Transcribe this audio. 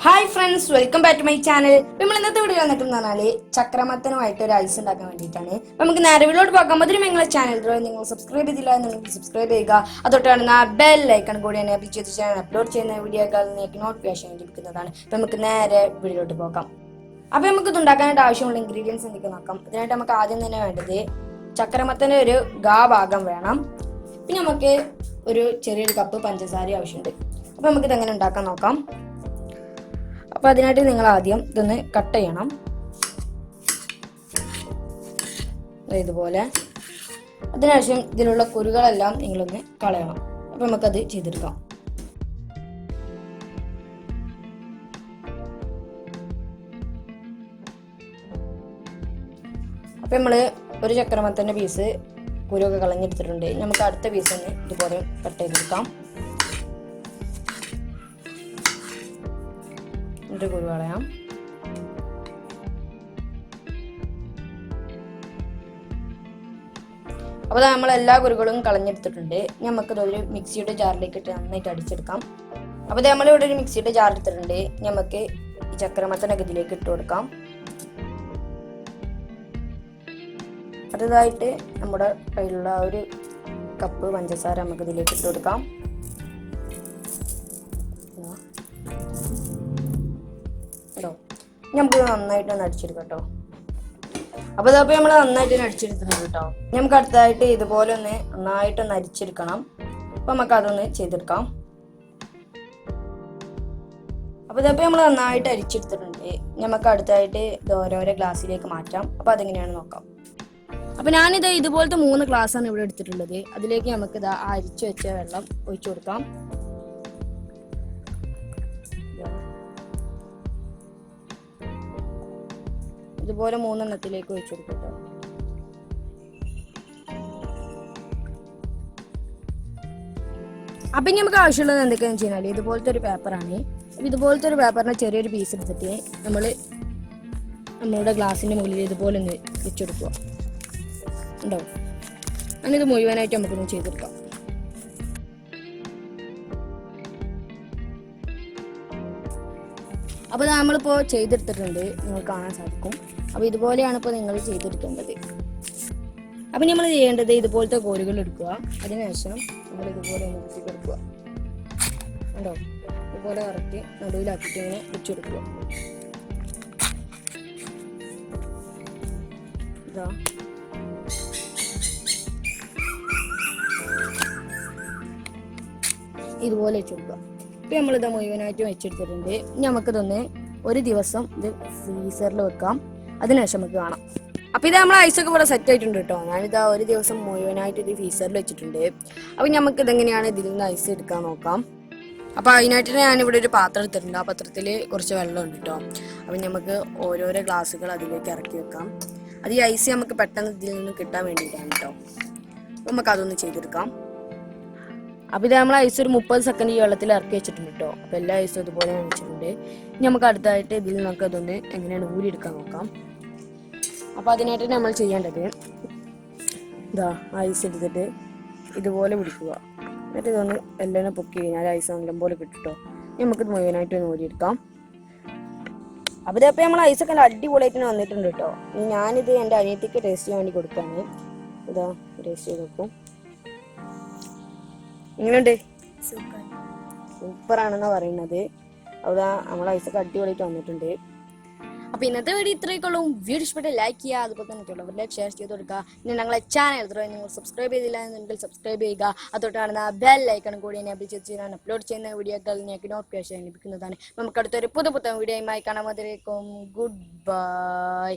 Hi friends, welcome back to my channel. നമ്മൾ ഇന്നത്തെ video വന്നിട്ടുണ്ടെന്നാൽ ചക്രമത്തനുമായിട്ട് ഒരു ഐസ് ഉണ്ടാക്കാൻ വേണ്ടിയിട്ടാണ്. നമുക്ക് നേരെ വീഡിയോട്ട് പോകാം. അതിന് നിങ്ങളുടെ ചാനൽ നിങ്ങൾ സബ്സ്ക്രൈബ് ചെയ്തില്ല എന്നുണ്ടെങ്കിൽ സബ്സ്ക്രൈബ് ചെയ്യുക. അതോട്ടാണ് ആ ബെൽ ഐക്കൺ കൂടി എനേബിൾ ചെയ്ത് ചാനൽ അപ്ലോഡ് ചെയ്യുന്ന വീഡിയോകൾ നിങ്ങൾക്ക് നോട്ടിഫിക്കേഷൻ ലഭിക്കുന്നതാണ്. അപ്പം നമുക്ക് നേരെ വീഡിയോട്ട് പോകാം. അപ്പം നമുക്ക് ഇത് ഉണ്ടാക്കാനായിട്ട് ആവശ്യമുള്ള ഇൻഗ്രീഡിയൻസ് എന്തൊക്കെ നോക്കാം. ഇതിനായിട്ട് നമുക്ക് ആദ്യം തന്നെ വേണ്ടത് ചക്രമത്തൻ്റെ ഒരു ഭാഗം വേണം. പിന്നെ നമുക്ക് ഒരു ചെറിയൊരു കപ്പ് പഞ്ചസാര ആവശ്യമുണ്ട്. അപ്പം നമുക്കിത് എങ്ങനെ ഉണ്ടാക്കാൻ നോക്കാം. അപ്പോൾ അതിനായിട്ട് നിങ്ങൾ ആദ്യം ഇതൊന്ന് കട്ട് ചെയ്യണം, ഇതുപോലെ. അതിനുശേഷം ഇതിലുള്ള കുരുകളെല്ലാം നിങ്ങളൊന്ന് കളയണം. അപ്പോൾ നമുക്കത് ചെയ്തെടുക്കാം. അപ്പോൾ നമ്മൾ ഒരു ചക്രമത്തൻ്റെ പീസ് കുരുവൊക്കെ കളഞ്ഞെടുത്തിട്ടുണ്ട്. നമുക്ക് അടുത്ത പീസ് ഒന്ന് ഇതുപോലെ കട്ട് ചെയ്തെടുക്കാം. കുരു കളയാം. അപ്പോൾ നമ്മൾ എല്ലാ കുരുകളും കളഞ്ഞെടുത്തിട്ടുണ്ട്. നമുക്കിതൊരു മിക്സിയുടെ ജാറിലേക്ക് ഇട്ട് നന്നായിട്ട് അടിച്ചെടുക്കാം. അപ്പോൾ നമ്മളിവിടെ ഒരു മിക്സിയുടെ ജാർ എടുത്തിട്ടുണ്ട്. നമുക്ക് ഈ ചക്രമത്തനൊക്കെ ഇതിലേക്ക് ഇട്ട് കൊടുക്കാം. അടുത്തതായിട്ട് നമ്മുടെ കയ്യിലുള്ള ഒരു കപ്പ് പഞ്ചസാര നമുക്ക് ഇതിലേക്ക് ഇട്ട് കൊടുക്കാം. നമുക്ക് നന്നായിട്ടൊന്ന് അടിച്ചെടുക്കാം കേട്ടോ. അപ്പോൾ ഇതപ്പോൾ നമ്മൾ നന്നായിട്ട് അടിച്ചെടുത്തിട്ടുണ്ട് കേട്ടോ. നമുക്ക് അടുത്തതായിട്ട് ഇതുപോലെ ഒന്ന് നന്നായിട്ടൊന്ന് അരിച്ചെടുക്കണം. അപ്പോൾ നമുക്ക് അതൊന്ന് ചെയ്തെടുക്കാം. അപ്പോൾ ഇതപ്പോൾ നമ്മൾ നന്നായിട്ട് അരിച്ചെടുത്തിട്ടുണ്ട്. നമുക്ക് അടുത്തായിട്ട് ഇത് ഓരോരോ ഗ്ലാസ്സിലേക്ക് മാറ്റാം. അപ്പോൾ അതെങ്ങനെയാണ് നോക്കാം. അപ്പോൾ ഞാനിത് ഇതുപോലത്തെ 3 ഗ്ലാസ്സാണ് ഇവിടെ എടുത്തിട്ടുള്ളത്. അതിലേക്ക് നമുക്ക് ഇത് അരിച്ചു വെച്ച വെള്ളം ഒഴിച്ചു കൊടുക്കാം. ഇതുപോലെ 3 എണ്ണത്തിലേക്ക് ഒഴിച്ചു കൊടുക്കട്ടോ. അപ്പം ഇനി നമുക്ക് ആവശ്യമുള്ളത് എന്തൊക്കെയാണെന്ന് വെച്ച് കഴിഞ്ഞാൽ ഇതുപോലത്തെ ഒരു പേപ്പറാണ്. ഇതുപോലത്തെ ഒരു പേപ്പറിന് ചെറിയൊരു പീസ് എടുത്തിട്ട് നമ്മളുടെ ഗ്ലാസിൻ്റെ മുകളിൽ ഇതുപോലെ ഒന്ന് വെച്ചെടുക്കുക. ഉണ്ടോ? അങ്ങനെ ഇത് മുഴുവനായിട്ട് നമുക്കൊന്ന് ചെയ്തെടുക്കാം. അപ്പോൾ നമ്മളിപ്പോൾ ചെയ്തെടുത്തിട്ടുണ്ട്, നിങ്ങൾക്ക് കാണാൻ സാധിക്കും. അപ്പോൾ ഇതുപോലെയാണ് ഇപ്പോൾ നിങ്ങൾ ചെയ്തെടുക്കേണ്ടത്. അപ്പം നമ്മൾ ചെയ്യേണ്ടത് ഇതുപോലത്തെ കോലുകൾ എടുക്കുക. അതിനുശേഷം നമ്മൾ ഇതുപോലെ നിർത്തി കൊടുക്കുക. ഉണ്ടോ? ഇതുപോലെ കറക്റ്റ് നടുവിലാക്കിയിട്ട് ഇങ്ങനെ വെച്ചെടുക്കുക. ഇതാ ഇതുപോലെ വെച്ചെടുക്കുക. ഇപ്പം നമ്മളിത് മുഴുവനായിട്ടും വെച്ചെടുത്തിട്ടുണ്ട്. ഇനി നമുക്കിതൊന്ന് ഒരു ദിവസം ഇത് ഫ്രീസറിൽ വെക്കാം. അതിനുശേഷം നമുക്ക് കാണാം. അപ്പം ഇത് നമ്മൾ ഐസൊക്കെ ഇവിടെ സെറ്റ് ആയിട്ടുണ്ട് കേട്ടോ. ഞാനിതാ ഒരു ദിവസം മുഴുവനായിട്ട് ഇത് ഫ്രീസറിൽ വെച്ചിട്ടുണ്ട്. അപ്പം നമുക്ക് ഇതെങ്ങനെയാണ് ഇതിൽ നിന്ന് ഐസ് എടുക്കാൻ നോക്കാം. അപ്പോൾ അതിനായിട്ട് ഞാനിവിടെ ഒരു പാത്രം എടുത്തിട്ടുണ്ട്. ആ പാത്രത്തിൽ കുറച്ച് വെള്ളമുണ്ട് കേട്ടോ. അപ്പം നമുക്ക് ഓരോരോ ഗ്ലാസ്സുകൾ അതിലേക്ക് ഇറക്കി വെക്കാം. അത് ഈ ഐസ് നമുക്ക് പെട്ടെന്ന് ഇതിൽ നിന്ന് കിട്ടാൻ വേണ്ടിയിട്ടാണ് കേട്ടോ. നമുക്ക് അതൊന്ന് ചെയ്തെടുക്കാം. അപ്പോൾ ഇത് നമ്മൾ ഐസ് ഒരു 30 സെക്കൻഡ് ഈ വെള്ളത്തിൽ ഇറക്കി വെച്ചിട്ടുണ്ട് കേട്ടോ. അപ്പോൾ എല്ലാ ഐസും ഇതുപോലെ വെച്ചിട്ടുണ്ട്. ഇനി നമുക്ക് അടുത്തായിട്ട് ഇതിൽ നമുക്ക് അതൊന്ന് എങ്ങനെയാണ് ഊരിയെടുക്കാൻ നോക്കാം. അപ്പോൾ അതിനായിട്ട് നമ്മൾ ചെയ്യേണ്ടത് ഇതാ ഐസ് എടുത്തിട്ട് ഇതുപോലെ പിടിക്കുക. എന്നിട്ട് ഇതൊന്ന് എല്ലാം പൊക്കി കഴിഞ്ഞാൽ ഐസ് നല്ലപോലെ കിട്ടും. നമുക്കിത് മുഴുവനായിട്ട് ഒന്ന് ഊരിയെടുക്കാം. അപ്പോൾ ഇതപ്പോൾ നമ്മൾ ഐസൊക്കെ അടിപൊളിയായിട്ട് വന്നിട്ടുണ്ട് കേട്ടോ. ഞാനിത് എൻ്റെ അനിയത്തിക്ക് ടേസ്റ്റ് ചെയ്യാൻ വേണ്ടി കൊടുക്കുകയാണ്. ഇതാ ടേസ്റ്റ് ചെയ്ത് നോക്കും. എങ്ങനെയുണ്ട്? സൂപ്പറാണെന്നാ പറയുന്നത്. അവിടെ നമ്മൾ ഐസൊക്കെ അടിപൊളിയായിട്ട് വന്നിട്ടുണ്ട്. അപ്പോൾ ഇന്നത്തെ വീഡിയോ ഇത്രയൊക്കെയുള്ളൂ. വീഡിയോ ഇഷ്ടപ്പെട്ട് ലൈക്ക് ചെയ്യുക, അതുപോലെ തന്നെ മറ്റുള്ളവരിലേക്ക് ഷെയർ ചെയ്ത് കൊടുക്കുക. പിന്നെ ഞങ്ങളെ ചാനൽ നിങ്ങൾ സബ്സ്ക്രൈബ് ചെയ്തില്ല എന്നുണ്ടെങ്കിൽ സബ്സ്ക്രൈബ് ചെയ്യുക. അതോട്ടാണ് ബെൽ ഐക്കൺ കൂടി എനേബിൾ ചെയ്ത് ഞാൻ അപ്ലോഡ് ചെയ്യുന്ന വീഡിയോകൾ നിങ്ങൾക്ക് നോട്ടിഫിക്കേഷൻ ലഭിക്കുന്നതാണ്. നമുക്ക് അടുത്തൊരു പുതിയ വീഡിയോയുമായി കാണാൻ. അതിലേക്കും ഗുഡ് ബൈ.